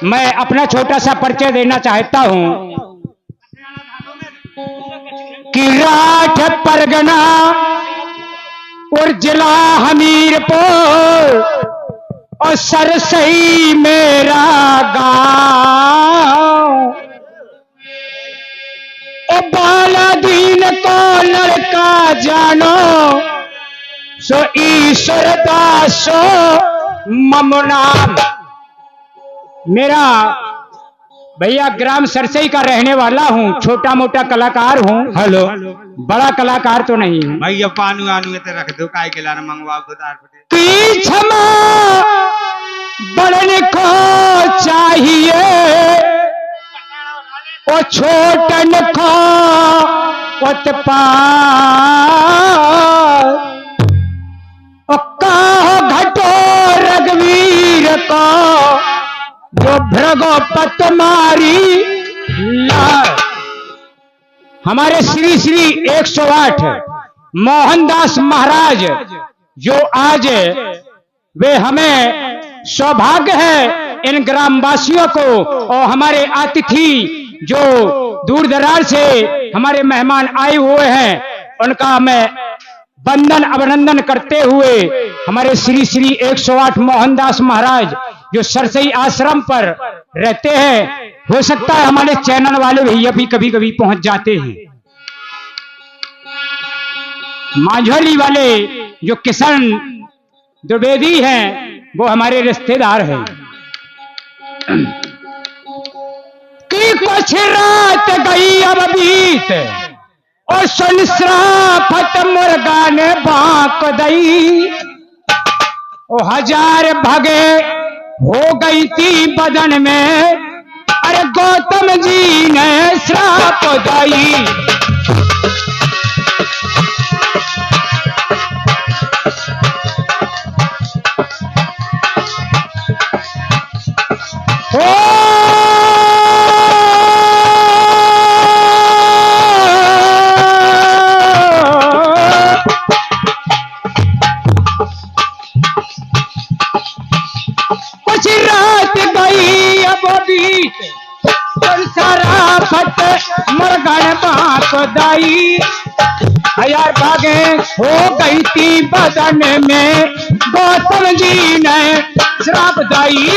मैं अपना छोटा सा परिचय देना चाहता हूं कि राठ परगना और जिला हमीरपुर और सरसई मेरा गांव। ओ बालादीन को लड़का जानो सो ईश्वर दासो ममनाम। मेरा भैया ग्राम सरसई का रहने वाला हूँ, छोटा मोटा कलाकार हूँ। हेलो, बड़ा कलाकार तो नहीं हूँ भैया। पानी वानू ते रख दो, काय के लाना मंगवाओ तो तार क्षमा बड़न को चाहिए ओ छोटन को उत्पा घटो रघुवीर को जो भृगोपत मारी लाल। हमारे श्री श्री 108 मोहनदास महाराज जो आज वे हमें सौभाग्य है इन ग्रामवासियों को और हमारे अतिथि जो दूर दराज से हमारे मेहमान आए हुए हैं उनका मैं वंदन अभिनंदन करते हुए हमारे श्री श्री 108 मोहनदास महाराज जो सरसई आश्रम पर रहते हैं, हो सकता है हमारे चैनल वाले भैया भी कभी कभी पहुंच जाते हैं। मांझोली वाले जो किशन द्विवेदी हैं वो हमारे रिश्तेदार हैं। कि कुछ रात गई अब बीत और सुन श्राफत मुर्गा ने बांक दई। ओ हजार भगे हो गई थी बदन में, अरे गौतम जी ने श्राप दई। दाई हजार भागे हो गई थी बदन में, गौतम जी ने श्राप दाई।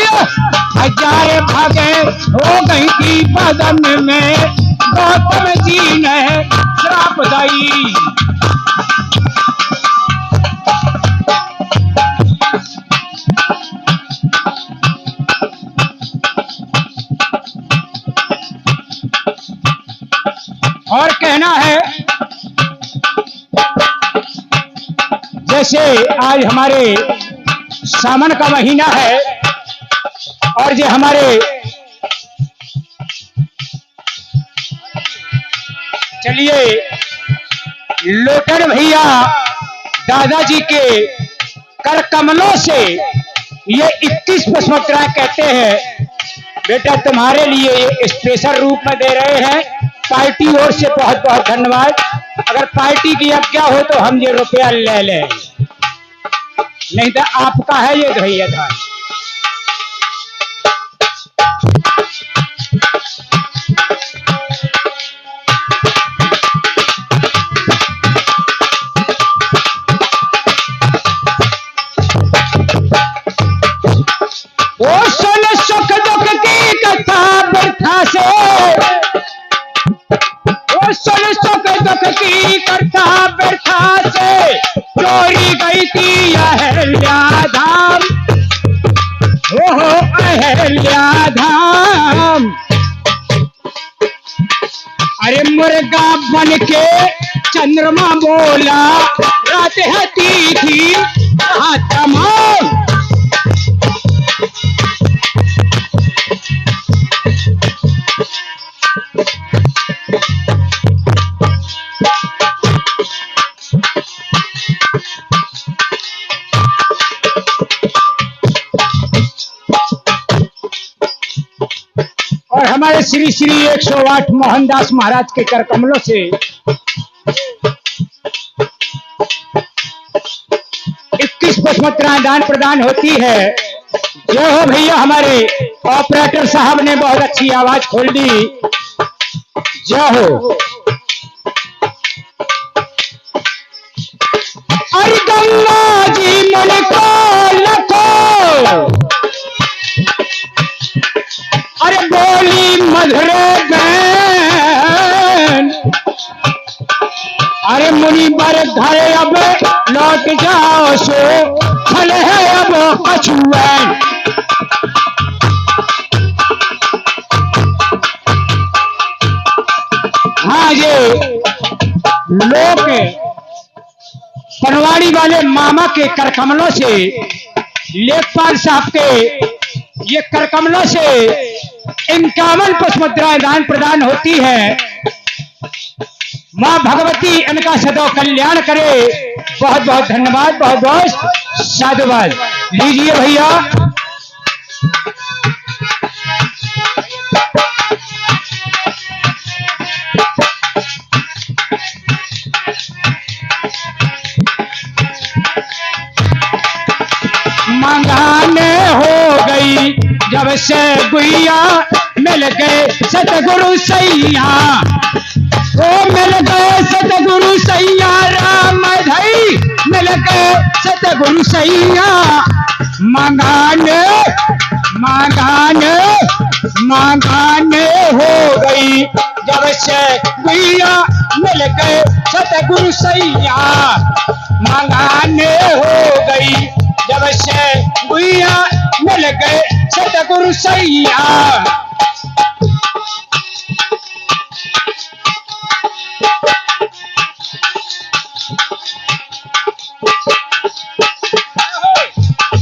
हजार भागे हो गई थी बदन में, गौतम जी ने श्राप दाई। और कहना है जैसे आज हमारे सावन का महीना है और ये हमारे चलिए लोटन भैया दादाजी के कर कमलों से ये 21 पुष्पमुद्रा कहते हैं बेटा तुम्हारे लिए ये स्पेशल रूप में दे रहे हैं। पार्टी ओर से बहुत बहुत धन्यवाद। अगर पार्टी की आज्ञा हो तो हम ये रुपया ले लें, नहीं तो आपका है ये भैया था। वो सुन सुख दुख की कथा व्यर्था से, सुन सुख दुख की कथा व्यर्था से चोरी गई थी अहल्याधाम। ओहो अहल्याधाम, अरे मुर्गा बन के चंद्रमा बोला रात हती थी तमाम। और हमारे श्री श्री 108 मोहनदास महाराज के कर कमलों से 21 पुष्पमुद्रा दान प्रदान होती है। जो हो भैया हमारे ऑपरेटर साहब ने बहुत अच्छी आवाज खोल दी। जय हो। अरे गंगा जी मन को लखो, अरे बोली मधुरे गैन, अरे मुनि बर घर अब लौट जाओ सो फल है अब अछुएन। हाँ ये लोग पनवाड़ी वाले मामा के करकमलों से, लेखपाल साहब के ये करकमलों से 51 पुष्पमुद्राएं दान प्रदान होती है। माँ भगवती इनका सदैव कल्याण करे। बहुत बहुत धन्यवाद, बहुत बहुत साधुवाद। लीजिए भैया। मंगाने हो गई जब से गुइया, मिल गए सतगुरु सैया, ओ मिल गए सतगुरु सैया, राम धई मिल गए सतगुरु सैया। मंगाने मंगाने मंगाने हो गई जब से गुइया, मिल गए सतगुरु सैया। मंगाने हो गई जब से गुइया, मिल गए सतगुरु सैया।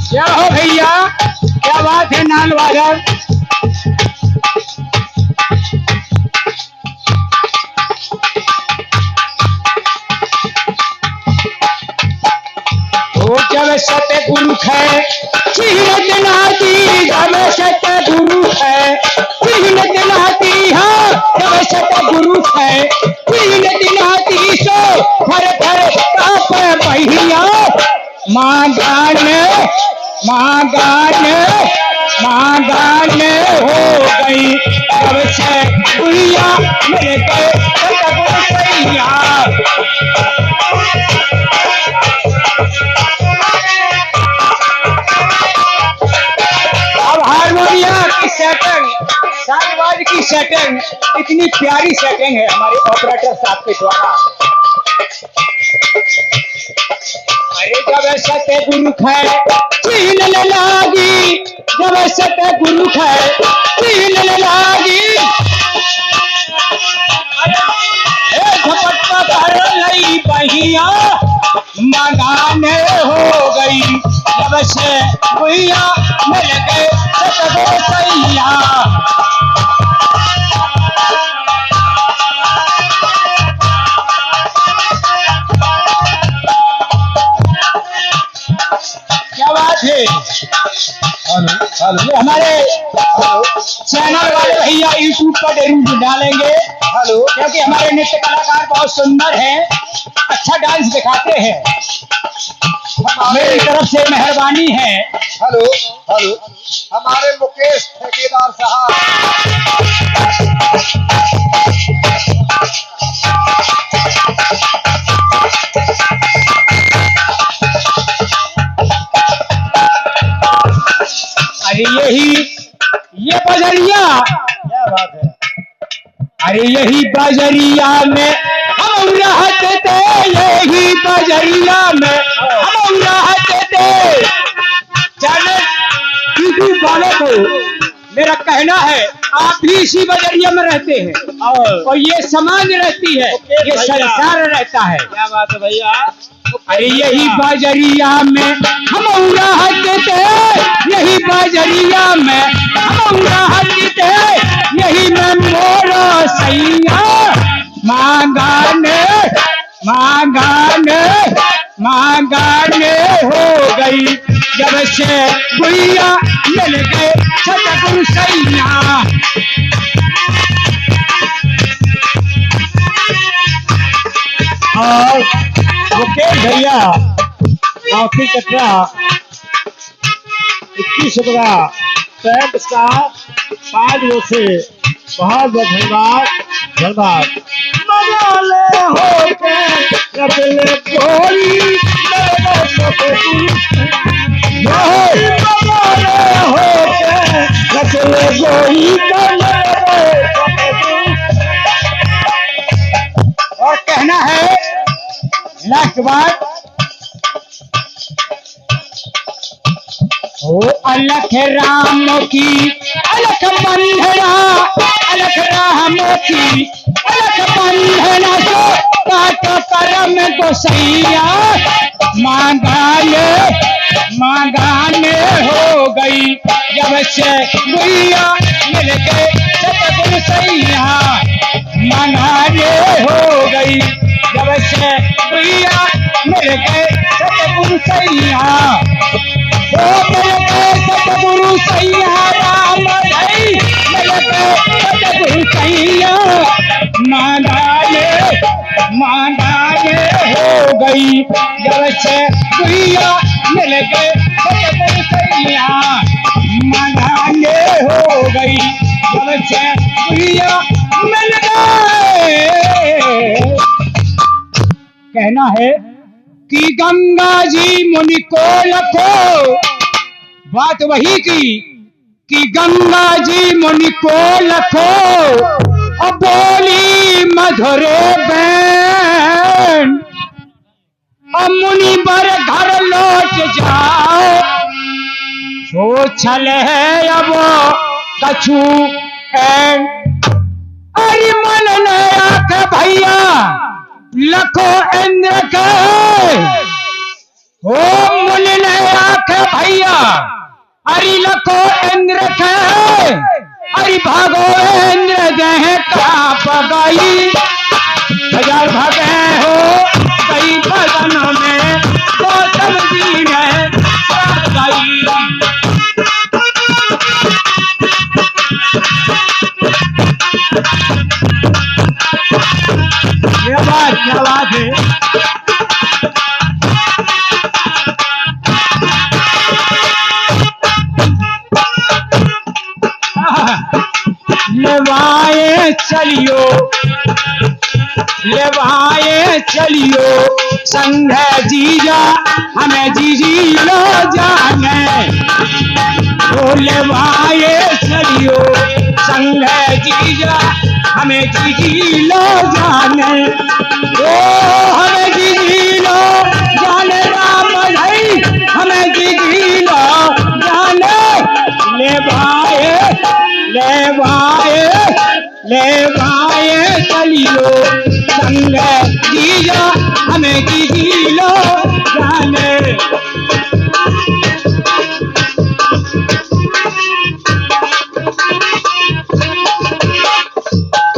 क्या हो भैया, क्या बात है नाल वादन। जब सतगुरु है चीरत नाती, जब सतगुरु है चीरत नाती, हाँ जब सतगुरु है चीरत नाती, सो भर भर पाप बहिया। मांगाने मांगाने मांगाने हो गई जब से गुइया, मिल गए सतगुरु सैया। हारमोनिया की सेटिंग, साजबाज की सेटिंग, इतनी प्यारी सेटिंग है हमारे ऑपरेटर साहब के द्वारा। अरे जब सतगुरु है चीन लागी, जब सतगुरु है चीन लागी, झपट्टा भर लई बहिया। मंगाने हो गई जब से गुइया, मिल गए सतगुरु सैया। क्या बात है। ये हमारे चैनल वाले भैया यूट्यूब पर जरूर डालेंगे, क्योंकि हमारे नृत्य कलाकार बहुत सुंदर हैं, अच्छा डांस दिखाते हैं। मेरी तरफ से मेहरबानी है। हेलो हेलो, हमारे मुकेश ठेकेदार साहब, अरे यही ये बजरिया, क्या बात है। अरे यही बजरिया में हम रहते थे, यही बजरिया में हम रहते थे। चैनल यूट्यूब वालों को मेरा कहना है, आप भी इसी बजरिया में रहते हैं और ये समाज रहती है, ये संसार रहता है। क्या बात है भैया। अरे यही बजरिया में हम रहते थे, यही बजरिया में हम रहते थे, यही में मोरा सैया। मांगाने मांगाने मांगाने हो गई जब से गुइया, मिल गए सतगुरु सैया। और मुकेश भैया काफी कटरा 21 रुपया पैंट का 5 से बहुत बहुत धन्यवाद धन्यवाद। मनाले होके कबले कोई और कहना है लास्ट बात। ओ अलख राम की अलख बंधना, अलख राम की अलख बंधना, सो काट करम गोसैया मांगाने हो गई जब से गुड़िया मिल गए सतगुरु सैया, मांगाने हो गई जब से गुड़िया मिल गए सतगुरु सैया। ओ मिल गए सतगुरु सैया राम भाई, मिल गए सतगुरु सैया, मांगाने हो गई जब से गुड़िया मिल गए सतगुरु सैया, मांगाने हो गई जब से गुड़िया मिल गए। कहना है कि गंगा जी मुनि को लखो, बात वही की कि गंगा जी मुनि को लखो, अब बोली मधुरे बैन, अब मुनि बर घर लौट जाओ, सो छल है अब कछु एन। अरे मन नया के भैया लखो इंद्र के, ओ मुन नया के भैया अरे लखो इंद्र के, अरे भागो इंद्र गए का पगाई, हजार भागे हो कई बदनों में तो समझी है गई। क्या बात है। लेवाए चलियो संग जीजा हमें जीजी लो जाने, ओ लेवाए चलियो संग जीजा हमें जीजी लो जाने, ओ हमें जीजी लो जाने राम भाई, हमें जीजी लो जाने। लेवाए चलियो संग जीजा हमें जीजी लो जाने।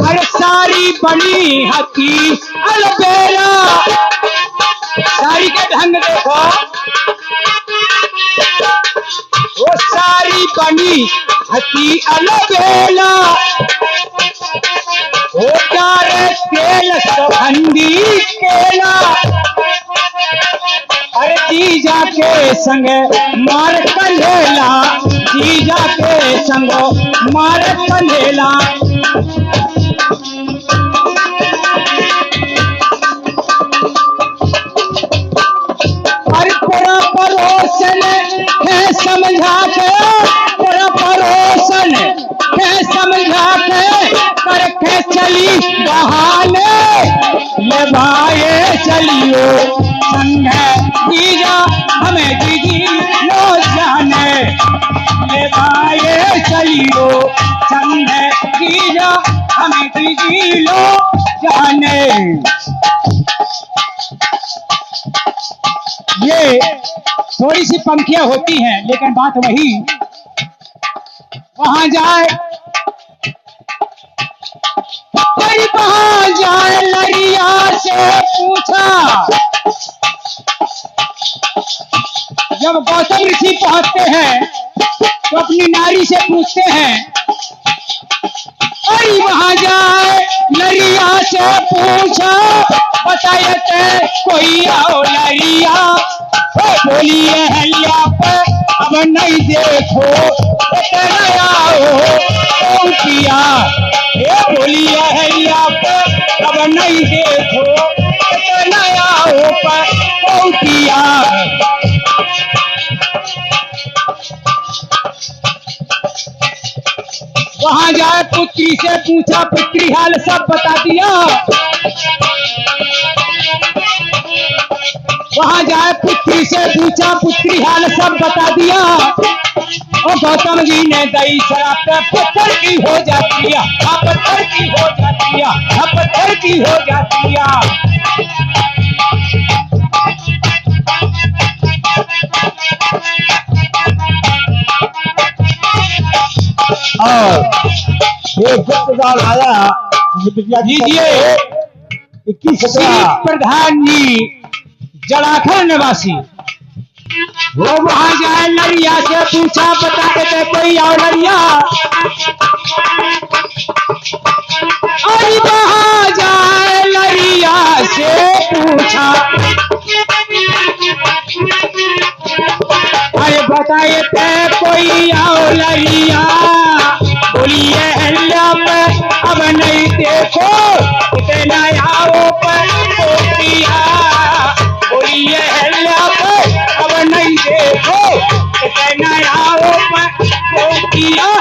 हर सारी बनी हथी अलबेला, साड़ी के ढंग देखो, वो सारी बनी हथी अलबेला, ओ प्यारे तेल सुगंधी केला, अरे जीजा के संग मार कंधेला, जीजा के संग मार कंधेला। अरे पूरा परोसन है समझा के, पूरा परोसन है समझा के, करके चली बहाने, लेवाए चलियो संग जीजा हमें जीजी लो जाने, लेवाए चलियो संग जीजा हमें जीजी लो जाने। ये थोड़ी सी पंक्तियां होती हैं लेकिन बात वही, वहां जाए वहां जाए लड़िया से पूछा, जब गौतम ऋषि पहुंचते हैं तो अपनी नारी से पूछते हैं, अरे वहां जाए लड़िया से पूछा बताए थे कोई और लरिया, बोली अहल्या पे अब नहीं देखो नया हो पिया, ये बोली अहल्या पे अब नहीं देखो नया हो पिया। वहां जाए पुत्री से पूछा, पुत्री हाल सब बता दिया। वहां जाए पुत्री से पूछा, पुत्री हाल सब बता दिया। और गौतम जी ने दही शराब पे पत्थर की हो जाती है, पत्थर की हो जाती है, पत्थर की हो जाती है। और ये गुप्तदार आया लीजिए 21 प्रधान जी जलाखर निवासी, वो वहां जाए लड़िया से पूछा, बता देते कोई और लड़िया। अरे वहां जाए लड़िया से पूछा, अरे बताए थे कोई और लड़िया, बोलिए हल्ला पे अब नहीं देखो इतना आओ पर दिया, बोलिए हल्ला पे अब नहीं देखो इतना आओ पर दिया।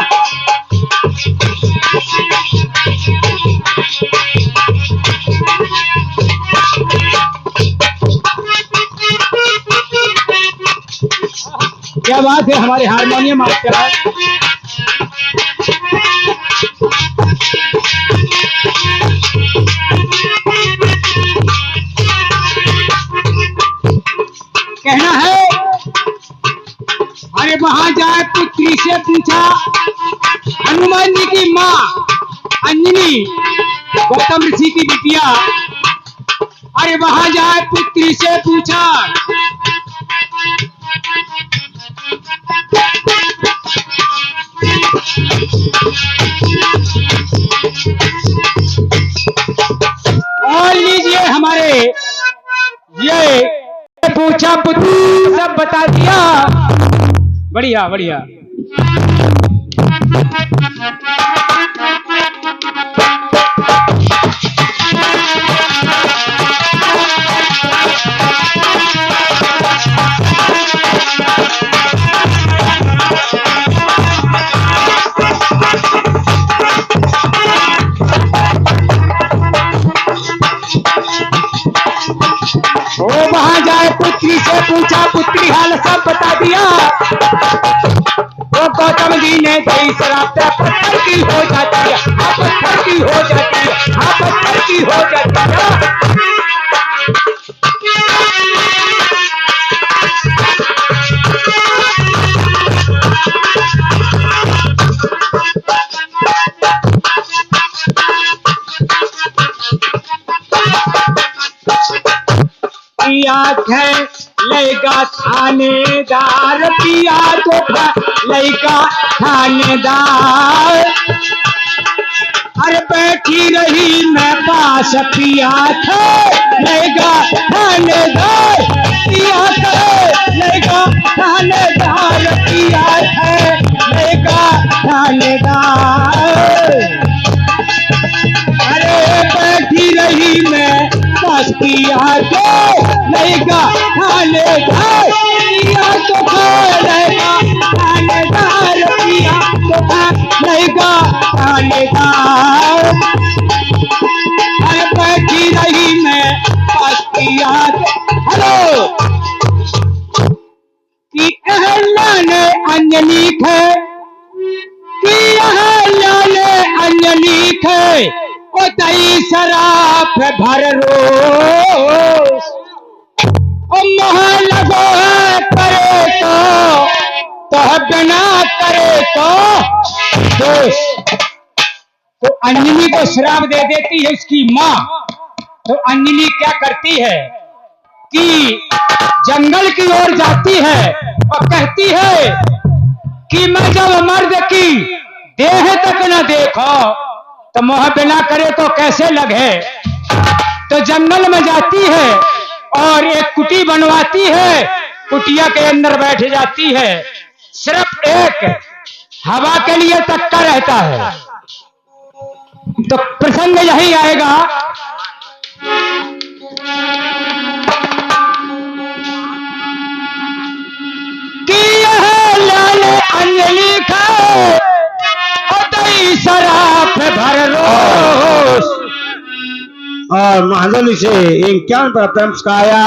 क्या बात है, हमारे हारमोनियम मास्टर कहना है। अरे वहां जाए पुत्री से पूछा, हनुमान जी की माँ अंजनी गौतम ऋषि की बिटिया, अरे वहां जाए पुत्री से पूछा, और लीजिए हमारे ये पूछा पुत्री सब बता दिया। बढ़िया बढ़िया। वो वहां जाए पुत्री से पूछा, पुत्री हाल सब बता दिया। वो गौतम जी ने दही शराब पे पत्थर की हो जाती है, पत्थर की हो जाती है, पत्थर की हो जाती है। है लैगा थानेदार, पिया तो लैगा थानेदार। अरे बैठी रही मैं पास पिया थे लैगा थानेदार, पिया थे लैगा थानेदार, पिया थे लैगा थानेदार। अरे बैठी रही मैं पास पिया थे लैगा थानेदार, पिया तो लैगा थानेदार, पिया तो लैगा थानेदार। अरे बैठी रही मैं पास पिया हेलो कि अहल्या ने अंजनी खे, कि अहल्या ने अंजनी खे, ओ दही शराब भर रोस, ओ मोह लगो है करे तो बिना करे तो दोष। तो अंजनी को शराब दे देती है उसकी माँ। तो अंजनी क्या करती है कि जंगल की ओर जाती है और कहती है कि मैं जब मर्द की देह तक न देखो तो मोह बिना करे तो कैसे लगे। तो जंगल में जाती है और एक कुटी बनवाती है, कुटिया के अंदर बैठ जाती है, सिर्फ एक हवा के लिए तक्का रहता है। तो प्रसंग यही आएगा कि यह लाल अंजलि खाए और दही शराब भर रोज। और महाजनी से 51 पर प्रेम सिखाया।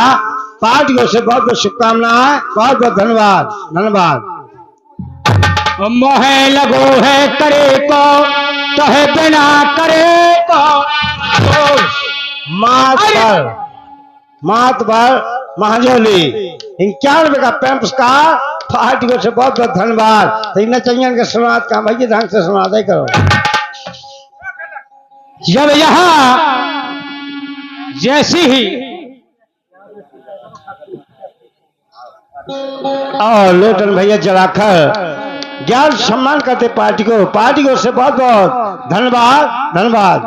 पार्टियों से बहुत बहुत शुभकामनाएं, बहुत बहुत धन्यवाद। धन्यवाद। मोहे लगो है करे को तो है बिना करे को मात पर महाजोली 51 का प्रेम पुरस्कार। पार्टियों से बहुत बहुत धन्यवाद। तो इन चाहिए के समाज का भैया ढंग से समाज करो। जब यहाँ जैसी ही और लोटन भैया जलाकर ज्ञान सम्मान करते पार्टी को से बहुत बहुत धन्यवाद। धन्यवाद।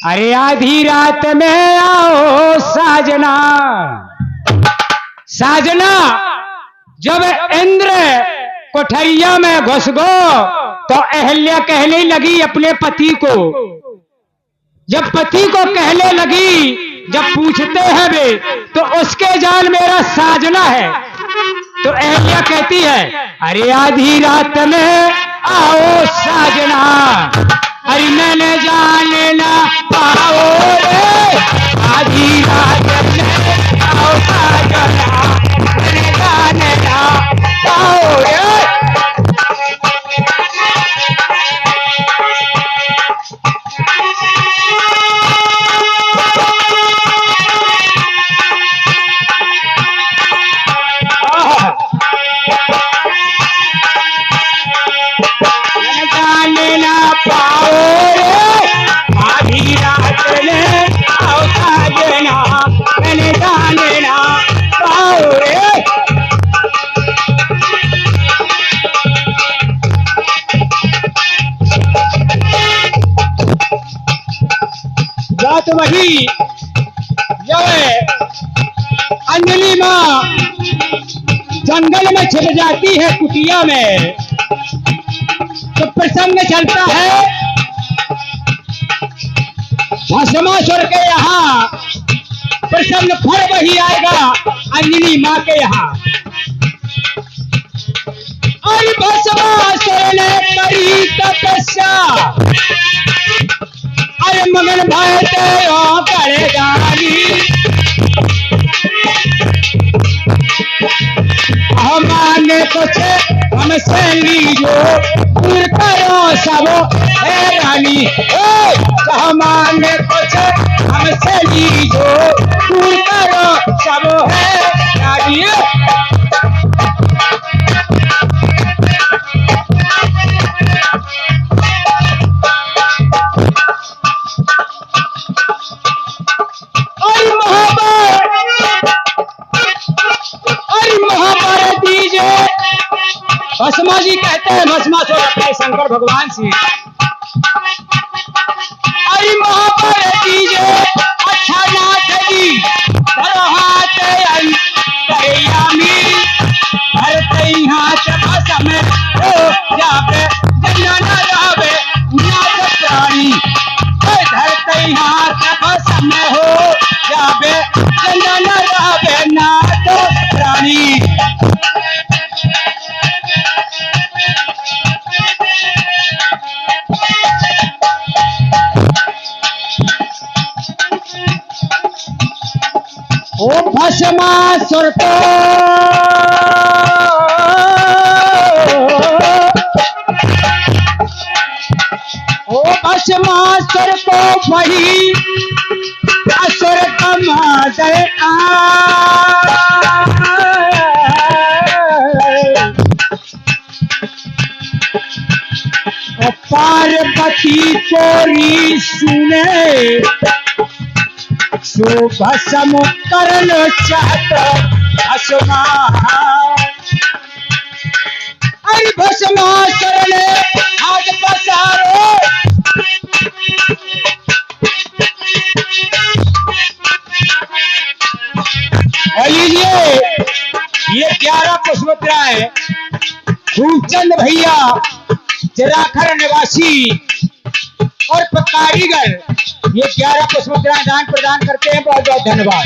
अरे आधी रात में आओ साजना, साजना जब इंद्र कोठरिया में घुस गो तो अहल्या कहने लगी अपने पति को। जब पति को कहने लगी, जब पूछते हैं वे तो उसके जान मेरा साजना है। तो अहल्या कहती है अरे आधी रात में आओ साजना, अरे मैंने जाने ना पाओ रे। आधी रात में आओ साजना, मैंने जाने ना पाओ रे। बात वही जब अंजलि माँ जंगल में छिप जाती है कुटिया में, तो प्रसंग चलता है भस्मासुर के यहाँ। प्रसंग फिर वही आएगा अंजलि माँ के यहाँ। और भस्मासुर ने करी तपस्या, अरे मगन भाई तेरा करे जानी। हमारे कुछ हमसे लीजो, दूर करो सब हैरानी। हमारे कुछ हमसे लीजो, दूर करो सब हैरानी। भस्मा जी कहते हैं, भस्मासुर कहते हैं शंकर भगवान से, अरे महाभारत दीजिए अच्छा नाथ जी हाथ भरते हाथ भस्म हो जावे जन्ना रहे नाथ प्राणी। धरते हाथ भस्म हो जावे जन्ना रहे नाथ प्राणी। ओ भस्मासुर को भस्मासुर को वही असुर कमादे पार्वती कोरी सुने भस्म करन चाहता भस्मा। अरे भस्मासुर ने हाथ पसारो, 11 पुष्पत्राएं खूबचंद भैया जराखर निवासी और कारीगर ये 11 पुष्पत्राएं दान प्रदान करते हैं। बहुत बहुत धन्यवाद।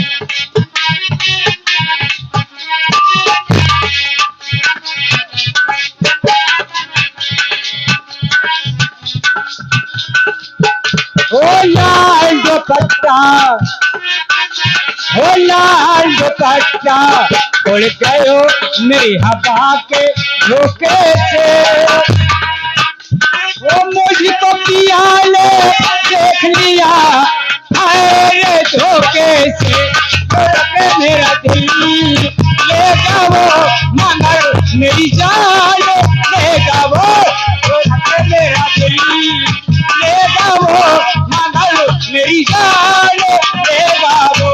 ओ लाल दुपट्टा, ओ लाल दुपट्टा उड़ गयो मेरी हवा के झोंके से। वो मुझको पिया ले देख लिया हाय रे धोखे से। मेरा दिल लेगा वो मगर मेरी जान लेगा वो। मेरा दिल लेगा वो मगर मेरी जान लेगा वो।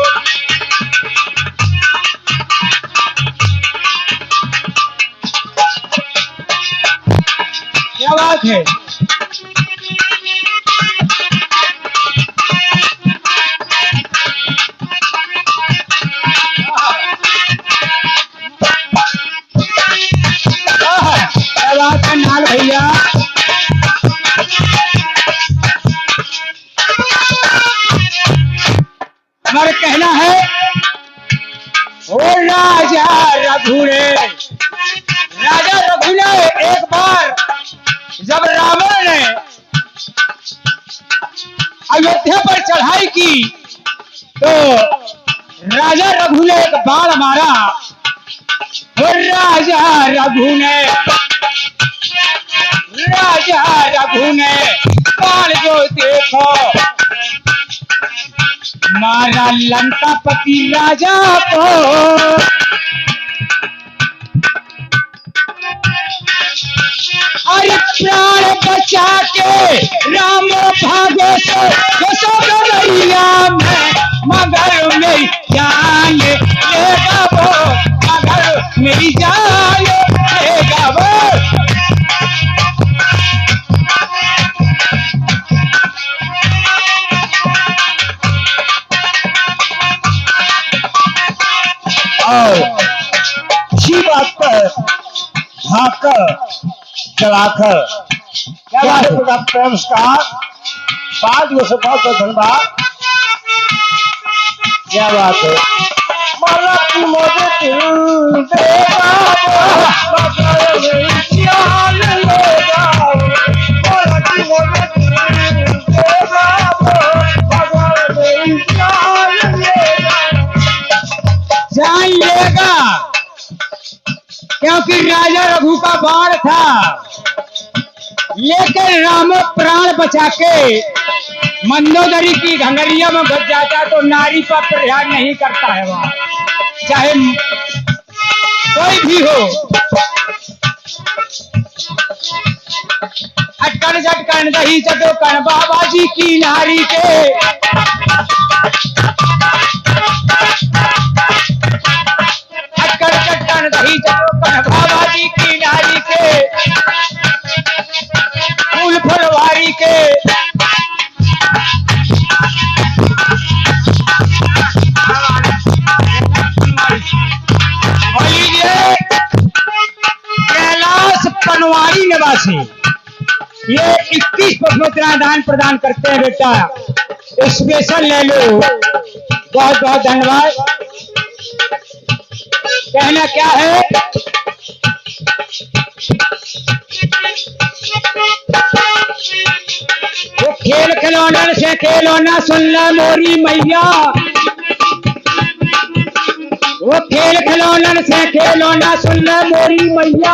क्या बात है। क्या बात है नाल भैया। हमारा कहना है ओ राजा रघु ने एक बार जब रावण ने अयोध्या पर चढ़ाई की तो राजा रघु ने एक बाण मारा। और राजा रघु ने बाण जो देखो मारा लंकापति राजा को। अरे प्राण बचा के राम भागो सो गैया में मगर मेरी जान लेगा वो। मगर मेरी जान लेगा वो। और इसी बात पर ढाकर चढ़ाकर क्या पुरस्कार 5 वर्ष बहुत बहुत धन्यवाद। क्या बात है। माला की मोजे दिल देगा मगर मेरी जान लेगा। माला की मोजे दिल देगा मगर मेरी जान लेगा। क्योंकि राजा रघु का बाण था लेकिन राम प्राण बचा के मंदोदरी की घंगरिया में घुस जाता तो नारी पर प्रहार नहीं करता है वहां चाहे कोई भी हो। अटकन झटकन दही चटोकन बाबा जी की नारी के। अटकन झटकन दही चटोकन बाबा जी की नारी के। फूल फुलवारी के कैलाश पनवारी निवासी ये 21 पुष्पत्राएं दान प्रदान करते हैं। बेटा स्पेशल ले लो। बहुत बहुत धन्यवाद। कहना क्या है। वो खेल खिलौना से खिलौना सुन ला मोरी मैया। वो खेल खिलौना से खिलौना सुन ला मोरी मैया।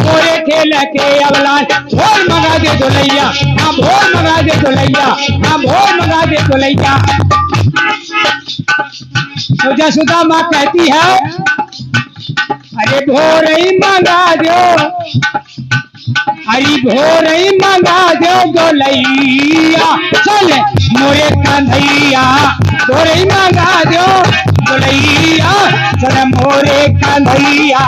मोरे खेल के अवलान भोर मंगा दे दुलैया। हाँ भोर मंगा दे दुलैया। हाँ भोर मंगा दे दुलैया। तो जसुदा माँ कहती है अरे भोर ही मंगा दो। हरी भोर ही मंगा दो दुलैया। चल मोरे कंधैया भोर ही मंगा दो दुलैया। चल मोरे कंधैया।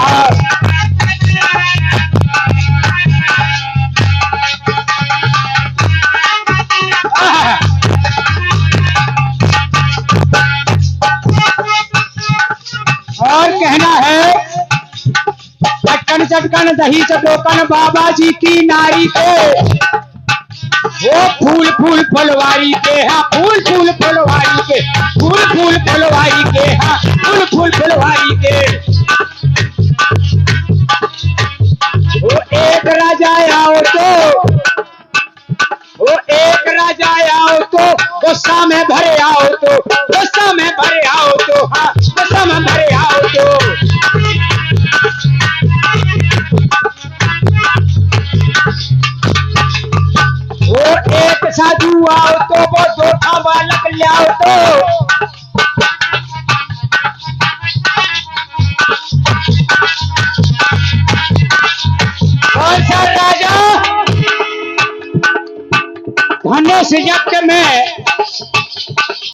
और कहना है चटकन दही चटोकन बाबा जी की नारी के वो फूल फूल फुलवारी के हाँ फूल फूल फुलवारी के फूल फूल फुलवारी के हाँ फूल फूल फुलवारी के वो एक राजा आओ तो वो एक राजा आओ तो गुस्सा में भरे आओ तो गुस्सा में भरे आओ तो हाँ गुस्सा में भरे आओ तो वो एक साधु आओ तो वो जोठा बालक ले आओ तो कौन सा राजा धनुष यज्ञ में